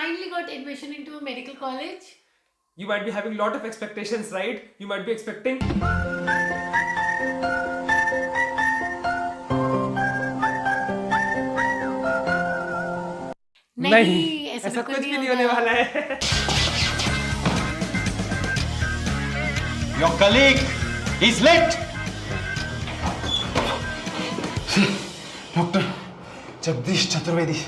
finally got admission into a medical college. You might be having a lot of expectations, right? You might be expecting. नहीं, ऐसा ऐसा बिल्कुल कुछ नहीं भी नहीं होने होगा। वाला है. Your colleague is late. Doctor Jagdish Chaturvedi.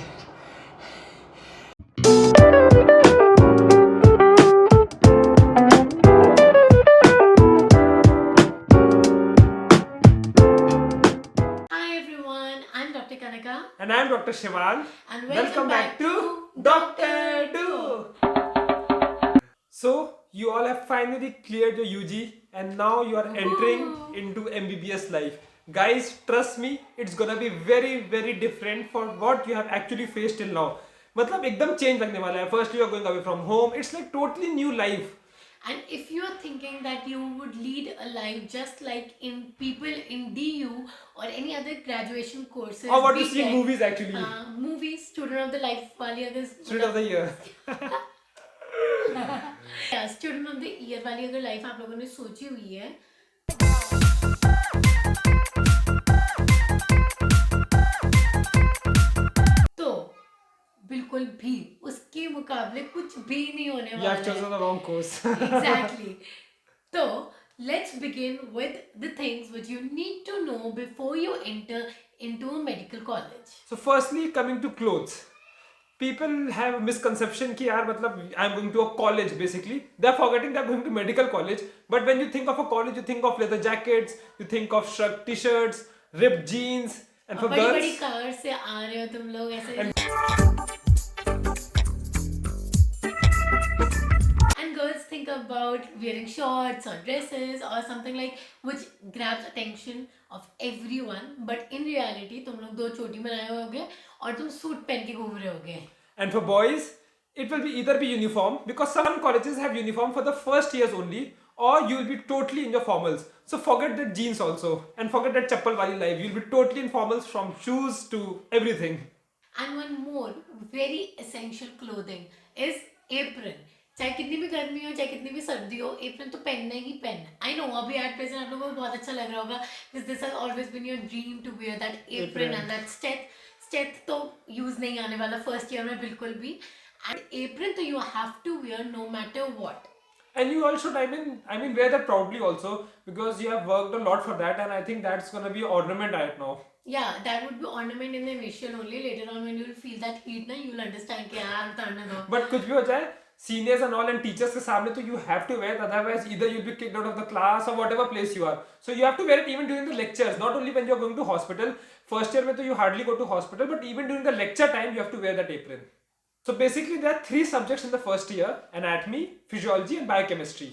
Hi everyone, I'm Dr. Kanaka. And I'm Dr. Shivan. And welcome back to Doctor Do. So, you all have finally cleared your UG and now you are entering into MBBS life. Guys, trust me, it's gonna be very, very different for what you have actually faced till now. मतलब एकदम change लगने वाला है. First you are going away from home. It's like totally new life. And if you're thinking that you would lead a life just like in people in DU or any other graduation courses, Or what you see in BTech, movies actually. movies, student of the life वाली अगर Student of the year. Student of the year वाली अगर life आप लोगों ने सोची हुई है तो बिल्कुल भी उसके मुकाबले कुछ भी नहीं होने You वाला have chosen the wrong course. Exactly. So let's begin with the things which you need to know before you enter into a medical college. So firstly, coming to clothes. People have a misconception कि यार मतलब I'm going to a college basically. They're forgetting they're going to medical college. But when you think of a college, you think of leather jackets, you think of shirt, t-shirts, ripped jeans, and for बड़ी girls. बड़ी car से आ रहे हो तुम लोग ऐसे and girls think about wearing shorts or dresses or something like which grabs attention of everyone but in reality तुम लोग दो चोटी बनाए हुए होगे और तुम सूट पहन के घूम रहे होगे. And for boys, it will be either be uniform because some colleges have uniform for the first years only, or you will be totally in your formals. So forget that jeans also, and forget that chappal wali life. You'll be totally in formals from shoes to everything. And one more very essential clothing is apron. चाहे कितनी भी गर्मी हो चाहे कितनी भी सर्दी हो एप्रन तो पहनना ही पहनना. आई नो अभी एट प्रेजेंट आप लोगों को बहुत अच्छा लग रहा होगा because this has always been your dream to wear that apron and that steth तो यूज नहीं आने वाला फर्स्ट ईयर में बिल्कुल भी. एंड एप्रन तो you have to wear no matter what. And you all should, I mean, wear that proudly also because you have worked a lot for that, and I think that's gonna be ornament right now. Yeah, that would be ornament in the initial only. Later on, when you will feel that heat, na, you will understand कि यार उतारने दो. But कुछ भी हो जाए, seniors and all and teachers के सामने तो you have to wear it. Otherwise, either you'll be kicked out of the class or whatever place you are. So you have to wear it even during the lectures, not only when you are going to hospital. First year में तो you hardly go to hospital, but even during the lecture time, you have to wear that apron. So basically, there are 3 subjects in the first year: anatomy, physiology, and biochemistry.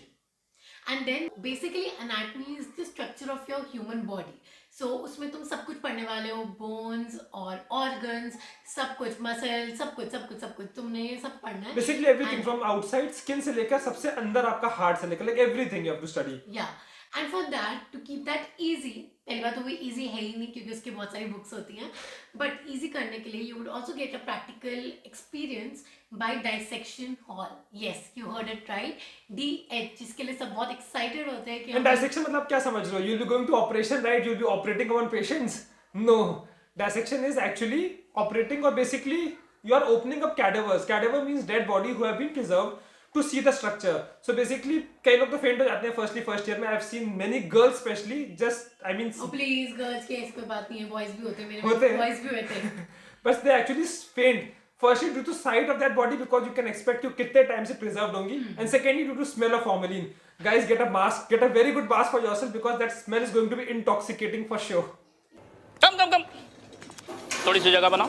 And then basically anatomy is the structure of your human body. So उसमें तुम सब कुछ पढ़ने वाले हो bones और organs सब कुछ muscle सब कुछ तुमने ये सब पढ़ना है. Basically everything And- from outside skin से लेकर सबसे अंदर आपका heart से लेकर like everything you have to study. Yeah. And for that, to keep that easy, पहली बात तो वो easy है ही नहीं क्योंकि उसकी बहुत सारी books होती हैं. But easy करने के लिए you would also get a practical experience by dissection hall. Yes, you heard it right. DH जिसके लिए सब बहुत excited होते हैं कि And dissection मतलब क्या समझ रहे हो? You'll be going to operation, right? You'll be operating on patients. No, dissection is actually operating or basically you are opening up cadavers. Cadaver means dead body who have been preserved to see the structure. So basically कई लोग तो faint हो जाते हैं first year में. I've seen many girls especially just Oh please girls की ऐसी कोई बात नहीं है, boys भी होते हैं मेरे होते हैं. boys भी होते हैं. but they actually faint. Firstly due to sight of that body because you can expect you कितने time से preserved होंगी, and secondly due to smell of formalin. Guys, get a mask, get a very good mask for yourself because that smell is going to be intoxicating for sure. कम थोड़ी सी जगह बनाओ.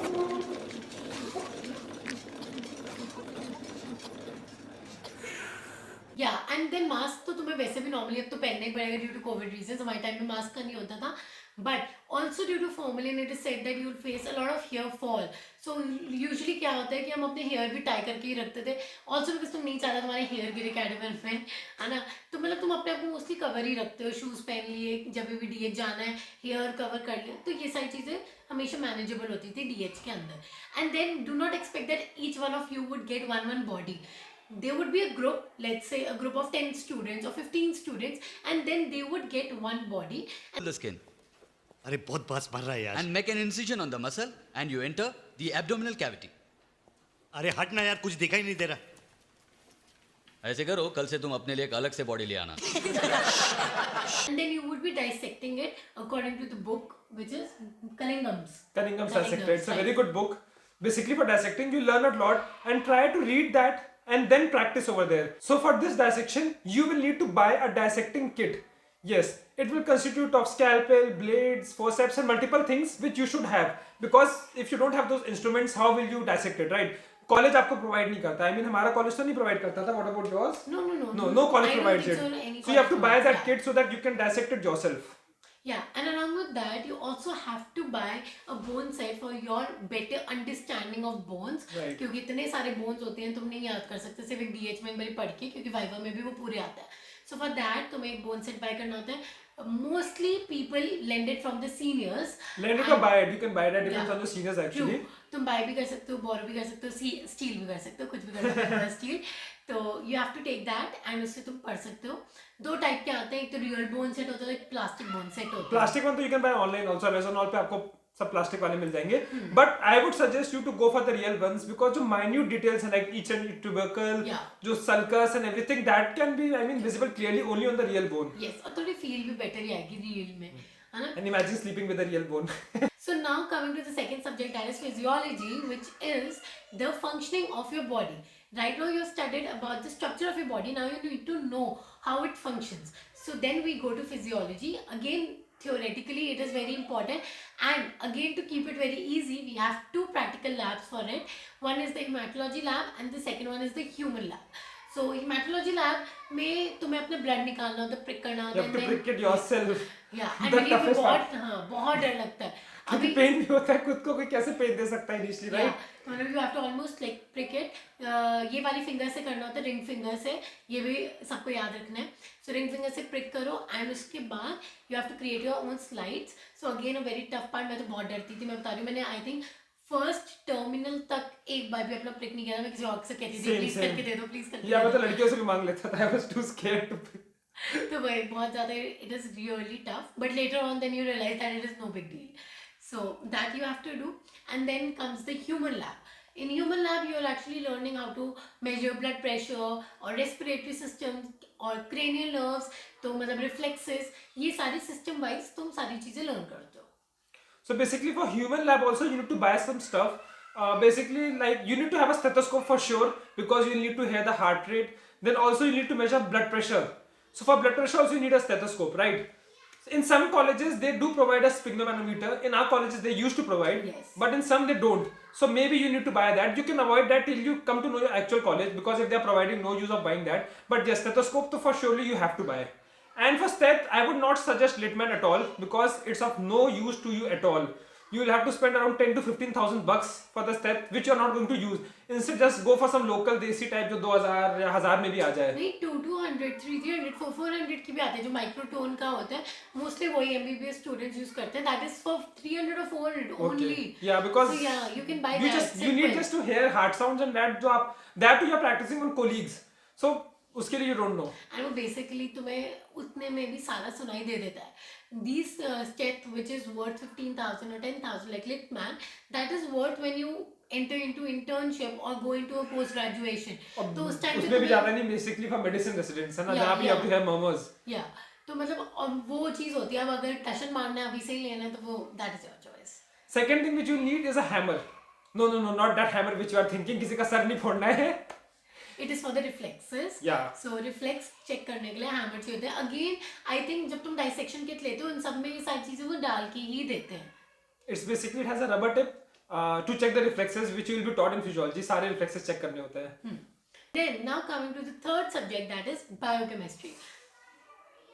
Yeah, and then mask तो तुम्हें वैसे भी normally अब तो पहनना ही पड़ेगा ड्यू टू कोविड रीजंस. हमारे टाइम में मास्क का नहीं होता था But also due to formalin, it is said that you will face a lot of hair fall. So usually क्या होता है कि हम अपने hair भी tie करके ही रखते थे. Also because तुम नहीं चाहता तुम्हारे hair गिरे कैडमन में, है ना? तो मतलब तुम अपने आप को mostly cover ही रखते हो. Shoes पहन लिए, जब भी DH जाना है, hair cover कर लिया. तो ये सारी चीजें हमेशा manageable होती थी DH के अंदर. And then do not expect that each one of you would get one body. There would be a group, let's say a group of 10 students or 15 students, and then they would get one body. the skin अरे बहुत बात मार रहा है यार. and make an incision on the muscle and you enter the abdominal cavity. अरे हट ना यार, कुछ दिखाई नहीं दे रहा. ऐसे करो, कल से तुम अपने लिए एक अलग से बॉडी ले आना. And then you would be dissecting it according to the book, which is Cunningham's. Cunningham's Dissector. It's a very good book. Basically, for dissecting, you learn a lot and try to read that and then practice over there. So, for this dissection, you will need to buy a dissecting kit. Yes, it will constitute of scalpel, blades, forceps, and multiple things which you should have. Because if you don't have those instruments, how will you dissect it, right? College आपको provide नहीं करता. I mean, हमारा college तो नहीं provide करता था. What about yours? No college provides it. So you have to buy that kit so that you can dissect it yourself. Yeah, and along with that, you also have to buy a bone set for your better understanding of bones. Right. क्योंकि इतने सारे bones होते हैं, तुम नहीं याद कर सकते सिर्फ एक DH में एक बार पढ़ के, क्योंकि वाइवा में भी वो पूरे आता है. So for that, तुम्हें एक bone set buy करना होता है. Mostly people lend it from the seniors. Lend it or buy it. You can buy it. That depends on the seniors actually. True. तुम buy भी कर सकते हो, borrow भी कर सकते हो, steal भी कर सकते हो, कुछ भी कर सकते हो steal. तो you have to take that and उससे तुम पढ़ सकते हो. दो टाइप के आते हैं, एक तो रियल बोन सेट होता है, एक प्लास्टिक बोन सेट होता है. प्लास्टिक वन तो you can buy online also. Amazon all पे आपको सब प्लास्टिक वाले मिल जाएंगे. But I would suggest you to go for the real ones because जो माइन्यूट डिटेल्स हैं लाइक ईच एंड ट्यूबरकल, जो sulcus and everything that can be I mean visible clearly only on the real bone. Yes, और थोड़ी feel भी better ही आएगी real में, है ना? And imagine sleeping with the real bone. So now coming to the second subject, that is physiology, which is the functioning of your body. Right now you have studied about the structure of your body. Now you need to know how it functions. So then we go to physiology. Again, theoretically it is very important. And again, to keep it very easy, we have two practical labs for it. One is the hematology lab and the second one is the human lab. So hematology lab में तुम्हें अपना blood निकालना होता है, prick करना होता You है. have to prick it yourself. Yeah, and The मेरे को toughest part. बहुत डर लगता है. क्योंकि पेन भी होता है, खुद को कोई कैसे पेन दे सकता है इनिशियली, राइट? मतलब you have to almost like prick it. ये वाली फिंगर से करना होता है, रिंग फिंगर से. ये भी सबको याद रखना है. So रिंग फिंगर से prick करो and उसके बाद you have to create your own slides. So again a very tough part. मैं तो बहुत डरती थी, मैं बता रही हूँ. मैंने I think फर्स्ट टर्मिनल तक एक बार भी अपना प्रिक नहीं किया. मैं किसी और से कहती थी प्लीज करके दे दो, प्लीज करके. या मैं तो लड़कियों से भी मांग लेता था. I was too scared to prick. तो वही बहुत ज़्यादा it is really tough. But later on then you realize that it is no big deal. So that you have to do. And then comes the human lab. In human lab you are actually learning how to measure blood pressure or respiratory system or cranial nerves. तो मतलब reflexes, ये सारी system wise तुम सारी चीज़ें learn करते हो. So basically for human lab also you need to buy some stuff. Basically like you need to have a stethoscope for sure because you need to hear the heart rate. Then also you need to measure blood pressure. So for blood pressure also you need a stethoscope, right? In some colleges they do provide a sphygmomanometer. In our colleges they used to provide, Yes. but in some they don't. So maybe you need to buy that. You can avoid that till you come to know your actual college because if they are providing, no use of buying that. But yes, stethoscope to for surely you have to buy. And for stet, I would not suggest Litman at all because it's of no use to you at all. You will have to spend around 10 to 15,000 bucks for the stet which you are not going to use. Instead, just go for some local desi type जो 2000 या 1000 में भी आ जाए. नहीं 200, 300, 400 की भी आते हैं जो माइक्रोटोन का होता है. मोस्टली वही MBBS स्टूडेंट्स यूज करते हैं. That is for 300 or 400 only. Yeah, because so yeah, you can buy you that. just you need just to hear heart sounds and that जो आप that you are practicing on colleagues. So उसके लिए you don't know. And वो basically तुम्हें उतने में भी सारा सुनाई दे देता है. These stet which is worth 15,000 or 10,000 like Litman, that is worth when you enter into internship or go into a post graduation. तो उस टाइम उसमें भी ज़्यादा नहीं basically for medicine residents है ना जहाँ भी you have to hear murmurs. Yeah, तो मतलब वो चीज़ होती है. अब अगर टशन मारना है अभी से ही लेना है तो वो that is your choice. Second thing which you need is a hammer. No, not that hammer which you are thinking. किसी का सर नहीं फोड़ना है. It is for the reflexes. Yeah. So reflex check करने के लिए hammer चाहिए होते हैं. Again, I think जब तुम dissection kit लेते हो इन सब में ये सारी चीजें वो डाल के ही देते हैं. It's basically it has a rubber tip to check the reflexes which you will be taught in physiology. सारे reflexes check करने होते हैं. Then now coming to the third subject, that is biochemistry.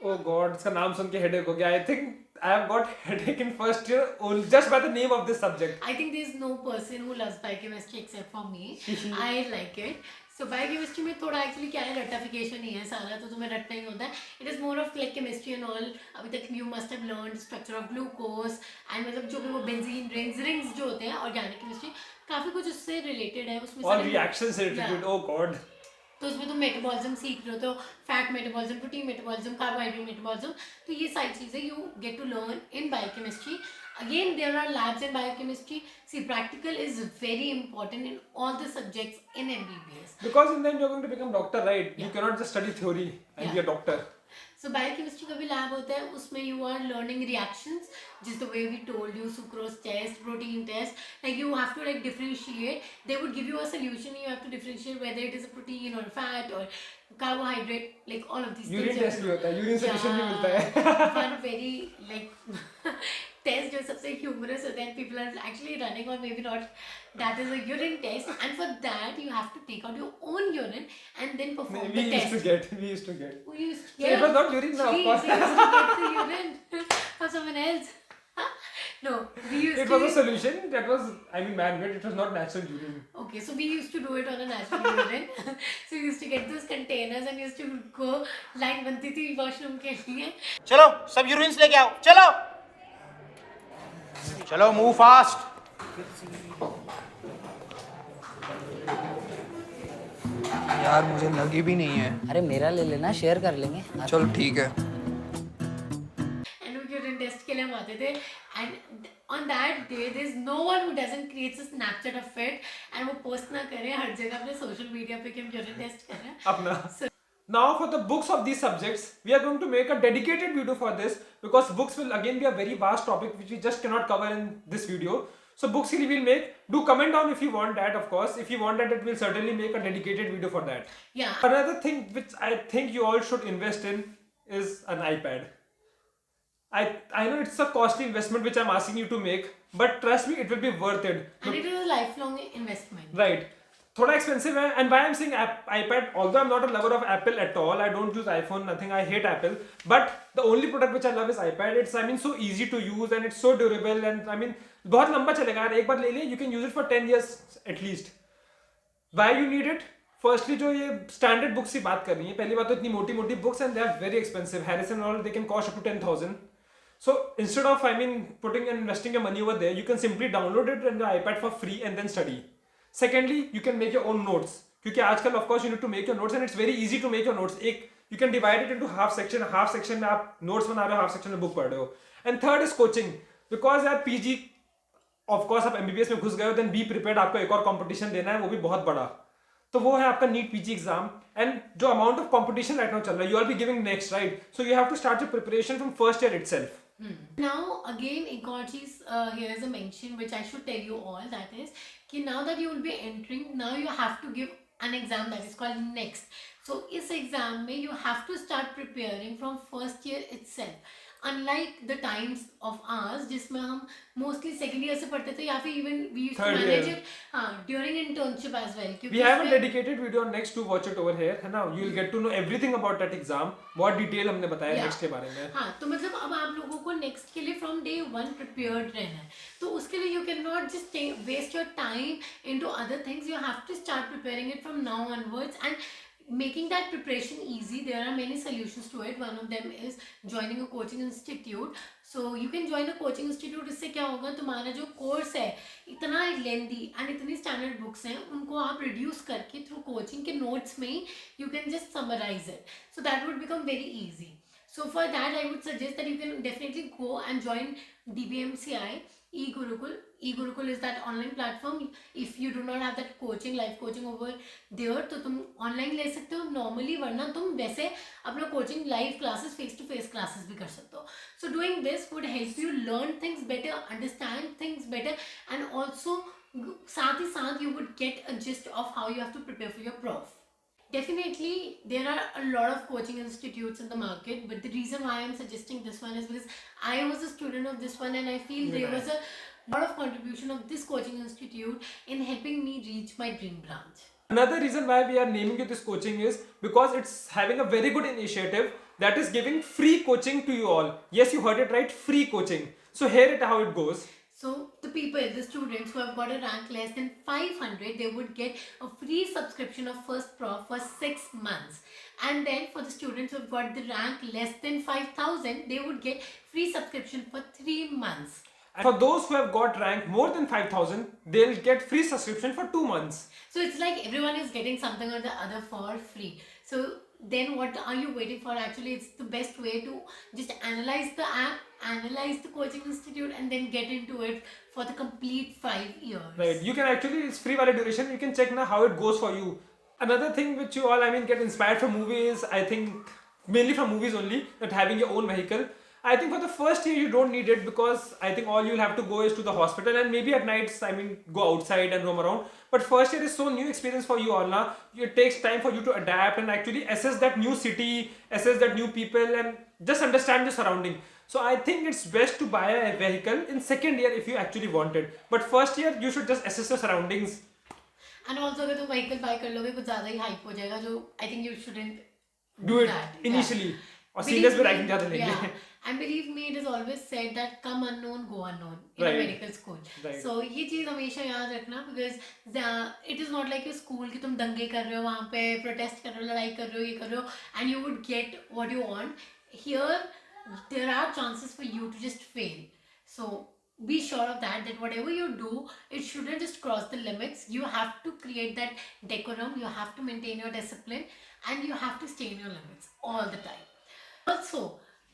Oh God, इसका नाम सुन के headache हो गया. I think I have got headache in first year only just by the name of this subject. I think there's no person who loves biochemistry except for me. I like it. So biochemistry में थोड़ा actually क्या है, रट्टाफिकेशन ही है सारा, तो तुम्हें रटना ही होता है. It is more of like chemistry and all. अभी तक you must have learned structure of glucose and मतलब जो भी वो benzene rings जो होते हैं, organic chemistry काफी कुछ उससे related है उसमें. All सारे- reactions related to it. Oh God. तो उसमें तुम मेटाबॉलिज्म सीख रहे हो, तो fat metabolism, protein metabolism, carbohydrate metabolism, तो ये सारी चीज़ें you get to learn in biochemistry. Again there are labs in biochemistry. See practical is very important in all the subjects in MBBS. Because in the end you're going to become doctor, right? You Yeah. cannot just study theory and Yeah. be a doctor. So biochemistry का भी lab होता है, उसमें you are learning reactions जिस the way we told you, sucrose test, protein test, like you have to like differentiate. They would give you a solution, you have to differentiate whether it is a protein और fat और carbohydrate, like all of this. Urine test भी होता है, urine solution भी मिलता है. One very like test जो सबसे humorous होता है, people are actually running or maybe not. That is a urine test, and for that you have to take out your own urine and then perform We the used test. to get. We used to get. We used to So it was not urine, of Please, course. we used to get the urine for someone else. No, we used It to. was a solution that was, I mean, man-made. It was not natural urine. Okay, so we used to do it on a natural urine. So we used to get those containers and used to go. Line बनती थी washroom के लिए. चलो सब यूरिन्स लेके आओ, चलो चलो मूव फास्ट. यार मुझे लगी भी नहीं है. अरे मेरा ले लेना, शेयर कर लेंगे. चल ठीक है. And we urine test के लिए हम आते थे, and on that day there is no one who doesn't create a Snapchat of it and वो post ना करे हर जगह अपने social media पे कि हम urine test कर रहे हैं. Apna. Now for the books of these subjects, we are going to make a dedicated video for this because books will again be a very vast topic which we just cannot cover in this video. So books we will make. Do comment down if you want that, of course. If you want that, it will certainly make a dedicated video for that. Yeah. Another thing which I think you all should invest in is an iPad. I know it's a costly investment which I'm asking you to make, but trust me, it will be worth it. And it is a lifelong investment. Right. थोड़ा expensive है, and why I'm saying iPad, although I'm not a lover of Apple at all, I don't use iPhone, nothing, I hate Apple, but the only product which I love is iPad. It's, I mean, so easy to use and it's so durable, and I mean, बहुत लंबा चलेगा यार, एक बार ले लिए, you can use it for 10 years at least. Why you need it? Firstly, जो ये standard books की बात कर रही है, पहली बात तो इतनी मोटी मोटी books and they are very expensive. Harrison and all, they can cost up to 10,000. So instead of, I mean, putting and investing your money over there, you can simply download it on your iPad for free and then study. Secondly, you can make your own notes. क्योंकि आजकल of course you need to make your notes and it's very easy to make your notes. एक you can divide it into half section में आप notes बना रहे हो, half section में book पढ़ रहे हो. And third is coaching. Because यार PG, of course आप MBBS में घुस गए हो, then be prepared, आपको एक और competition देना है, वो भी बहुत बड़ा. तो वो है आपका NEET PG एग्जाम. एंड जो amount of competition right now चल रहा है, you all be giving next, right? So you have to start your preparation from first year itself. Now again एक और चीज here is a mention which I should tell you all, that is कि now that you will be entering, now you have to give an exam that is called next. So इस exam में you have to start preparing from first year itself. Unlike the times of ours जिसमें हम mostly second year से पढ़ते थे या फिर even we used to Third manage year. it during internship as well. क्योंकि We have a उसमें- dedicated video on next to watch it over here, है ना? You will get to know everything about that exam. बहुत detail हमने बताया Yeah. next के बारे में. हाँ, तो मतलब अब आप लोगों को नेक्स्ट के लिए फ्रॉम डे वन प्रिपेयर्ड रहना है. तो उसके लिए you can not just waste your time into other things. You have to start preparing it from now onwards and making that preparation easy. There are many solutions to it. One of them is joining a coaching institute. So you can join a coaching institute. इससे क्या होगा, तुम्हारा जो course है इतना लेंदी and इतनी standard books हैं, उनको आप रिड्यूस करके थ्रू कोचिंग के नोट्स में ही you can just summarise it. So that would become very easy. So for that, I would suggest that you can definitely go and join DBMCI eGurukul. eGurukul is that online platform. If you do not have that coaching, live coaching over there, तो तुम online ले सकते हो normally, वरना तुम वैसे अपना coaching live classes, face to face classes भी कर सकते हो. So doing this would help you learn things better, understand things better, and also साथ ही साथ you would get a gist of how you have to prepare for your prof. Definitely, there are a lot of coaching institutes in the market, but the reason why I'm suggesting this one is because I was a student of this one and I feel there was a lot of contribution of this coaching institute in helping me reach my dream branch. Another reason why we are naming you this coaching is because it's having a very good initiative that is giving free coaching to you all. Yes, you heard it right, free coaching. So here it how it goes. So the students who have got a rank less than 500, they would get a free subscription of First Prof for 6 months. And then for the students who have got the rank less than 5,000, they would get free subscription for 3 months. And for those who have got rank more than 5,000, they'll get free subscription for 2 months. So it's like everyone is getting something or the other for free. So then what are you waiting for? Actually, it's the best way to just analyze the app, analyze the coaching institute, and then get into it for the complete 5 years. Right. You can actually, it's free valid duration. You can check now how it goes for you. Another thing which you all, get inspired from movies, I think mainly from movies only, that having your own vehicle. I think for the first year you don't need it because I think all you'll have to go is to the hospital and maybe at nights, go outside and roam around. But first year is so new experience for you all now. It takes time for you to adapt and actually assess that new city, assess that new people and just understand the surrounding. So I think it's best to buy a vehicle in second year if you actually want it. But first year you should just assess your surroundings. And also अगर तुम vehicle buy कर लोगे कुछ ज़्यादा ही hype हो जाएगा जो I think you shouldn't Do it that. initially. और Believe सीरियस पे me, राइटिंग ज़्यादा लेंगे. yeah. And believe me, it is always said that come unknown, go unknown in Right. a medical school. Right. So ये चीज़ हमेशा याद रखना because it is not like your school कि तुम दंगे कर रहे हो वहाँ पे protest कर रहे हो लड़ाई कर रहे हो ये कर रहे हो and you would get what you want. Here there are chances for you to just fail. So be sure of that whatever you do, it shouldn't just cross the limits. You have to create that decorum, you have to maintain your discipline and you have to stay in your limits all the time. Also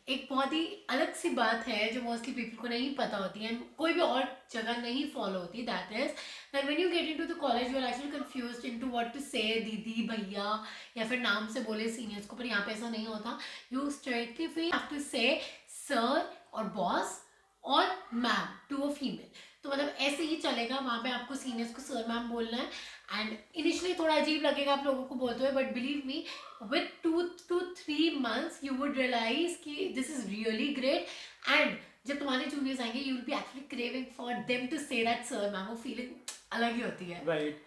एक बहुत ही अलग सी बात है जो mostly people को नहीं पता होती है कोई भी और जगह नहीं फॉलो होती that is that when you get into the college you are actually confused into what to say दीदी भैया या फिर नाम से बोले सीनियर्स को पर यहाँ पे ऐसा नहीं होता यू स्ट्रेटली हैव टू से सर और बॉस और मैम टू अ फीमेल तो मतलब ऐसे ही चलेगा वहाँ पे आपको सीनियर्स को सर मैम बोलना है एंड इनिशियली थोड़ा अजीब लगेगा आप लोगों को बोलते हुए but believe me with 2 to 3 months you would realize कि this is really great and जब तुम्हारे जूनियर्स आएंगे you will be actually craving for them to say that sir ma'am वो फीलिंग अलग ही होती है राइट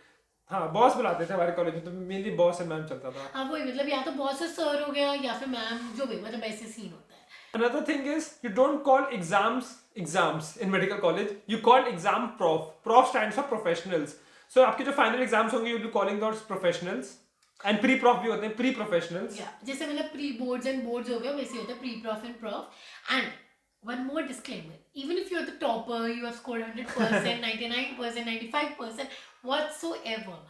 हाँ बॉस बुलाते थे हमारे कॉलेज में तो मेनली बॉस एंड मैम चलता था हाँ वही मतलब या तो बॉस और सर हो गया या फिर मैम जो भी मतलब ऐसे सीन होता है Another thing is you don't call exams in medical college. You call exam prof. Prof stands for professionals. So आपके जो final exams होंगे you'll be calling those professionals. And pre-prof भी होते हैं pre-professionals. Yeah, जैसे मतलब pre-boards and boards हो गया वैसे होता है pre-prof and prof. And one more disclaimer. Even if you're the topper, you have scored 100%, 99%, 95%, whatsoever.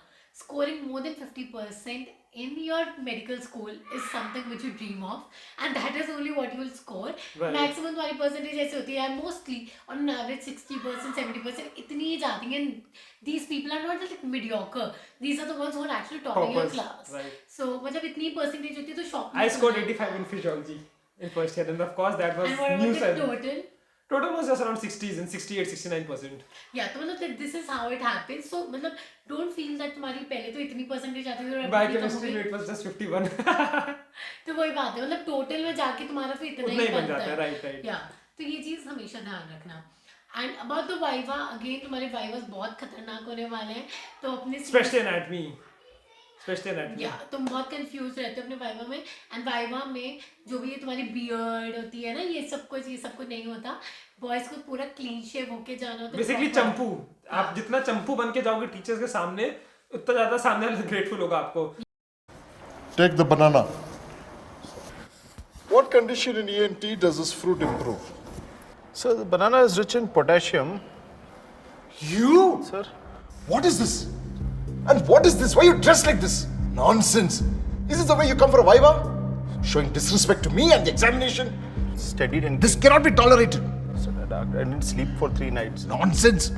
Scoring more than 50% in your medical school is something which you dream of and that is only what you will score. Right. Maximum तुम्हारी percentage ऐसे होती है mostly on an average 60%, 70% इतनी ही जाती हैं and these people are not just mediocre. These are the ones who are actually topping your Toppers, class. right. So मतलब इतनी percentage होती है तो shock I scored 85 in physiology in first year and of course that was And what new about the side. total? Total was just around 60s and 68-69%. Yeah, तो मतलब this is how it happens. So मतलब don't feel that तुम्हारी पहले तो इतनी percentage आती थी और अब इतनी कम हो Biochemistry गई. it was just 51. तो वही बात है मतलब टोटल में जाके तुम्हारा फिर इतना उतना ही ही बन बनता जाता है, है right, right. या तो ये चीज़ हमेशा ध्यान रखना and about the viva again तुम्हारे वाइवास बहुत खतरनाक होने वाले हैं तो अपने Especially anatomy. Especially anatomy. या तुम बहुत कंफ्यूज रहते हो अपने वाइवा में एंड वाइवा में जो भी ये तुम्हारी बियर्ड होती है ना ये सब कुछ नहीं होता बॉयज को पूरा क्लीन शेव होके जाना होता है बेसिकली proper. चंपू आप जितना चंपू बन के जाओगे टीचर्स के सामने उतना ज्यादा सामने वाला ग्रेटफुल होगा आपको. Take the banana. What condition in ENT does this fruit improve? Sir, the banana is rich in potassium. You? Sir, What is this? And what is this? Why you dressed like this? Nonsense. Is this the way you come for a viva? Showing disrespect to me and the examination? studied in This cannot be tolerated. Sir, doctor, I didn't sleep for 3 nights. Nonsense.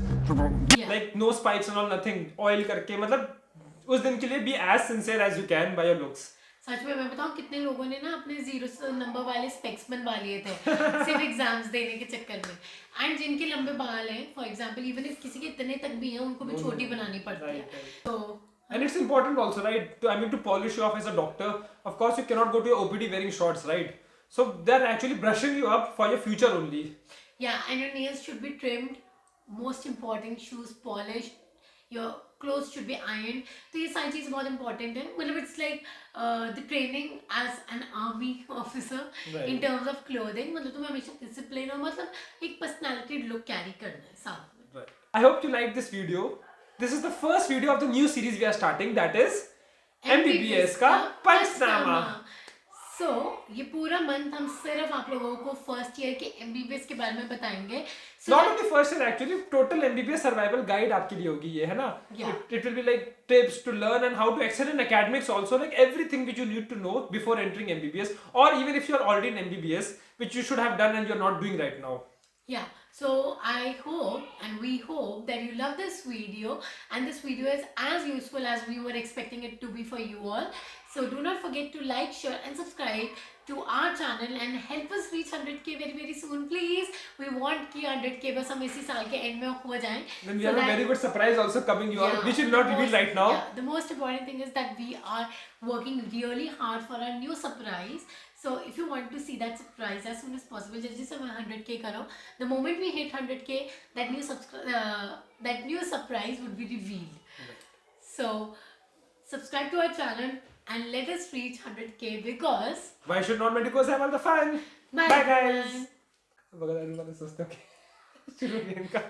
Like no spikes and all nothing. Oil करके मतलब उस दिन के लिए be as sincere as you can by your looks. सच में मैं बताऊं कितने लोगों ने ना अपने 0 नंबर वाले स्पेक्स बनवा लिए थे सिर्फ एग्जाम्स देने के चक्कर में एंड जिनके लंबे बाल हैं फॉर एग्जांपल इवन इफ किसी के इतने तक भी हैं उनको भी छोटी बनानी पड़ती है तो And it's important also, right? To polish you off as a doctor. Of course, you cannot go to your OPD wearing shorts, right? So they're actually brushing you up for your future only. yeah and your nails should be trimmed most important shoes polished your clothes should be ironed. तो ये सारी चीज़ बहुत important है. मतलब it's like the training as an army officer in terms of clothing. मतलब तुम्हें हमेशा discipline और मतलब एक personality look carry करना है साथ में. I hope you like this video. This is the first video of the new series we are starting, that is MBBS का पंचनामा. So, ये पूरा मंथ हम सिर्फ आप लोगों को फर्स्ट ईयर के MBBS के बारे में बताएंगे. So Not only first year, actually, total MBBS survival guide आपके लिए होगी ये, है ना? Yeah. It will be like tips to learn and how to excel in academics also, like everything which you need to know before entering MBBS, or even if you are already in MBBS, which you should have done and you are not doing right now. yeah, so I hope and we hope that you love this video, and this video is as useful as we were expecting it to be for you all. So do not forget to like, share and subscribe to our channel and help us reach 100k very soon, please. We want कि 100k बस हम इसी साल के end में हो जाएं. Then we have a very good surprise also coming you all, which will not reveal right now. Yeah, the most important thing is that we are working really hard for our new surprise. So if you want to see that surprise as soon as possible, just 100k करो. The moment we hit 100k, that new surprise would be revealed. So subscribe to our channel and let us reach 100k because Why should not medicos have all the fun? Bye, Bye guys. everyone. बगल वाले सोचते हो कि शुरू game का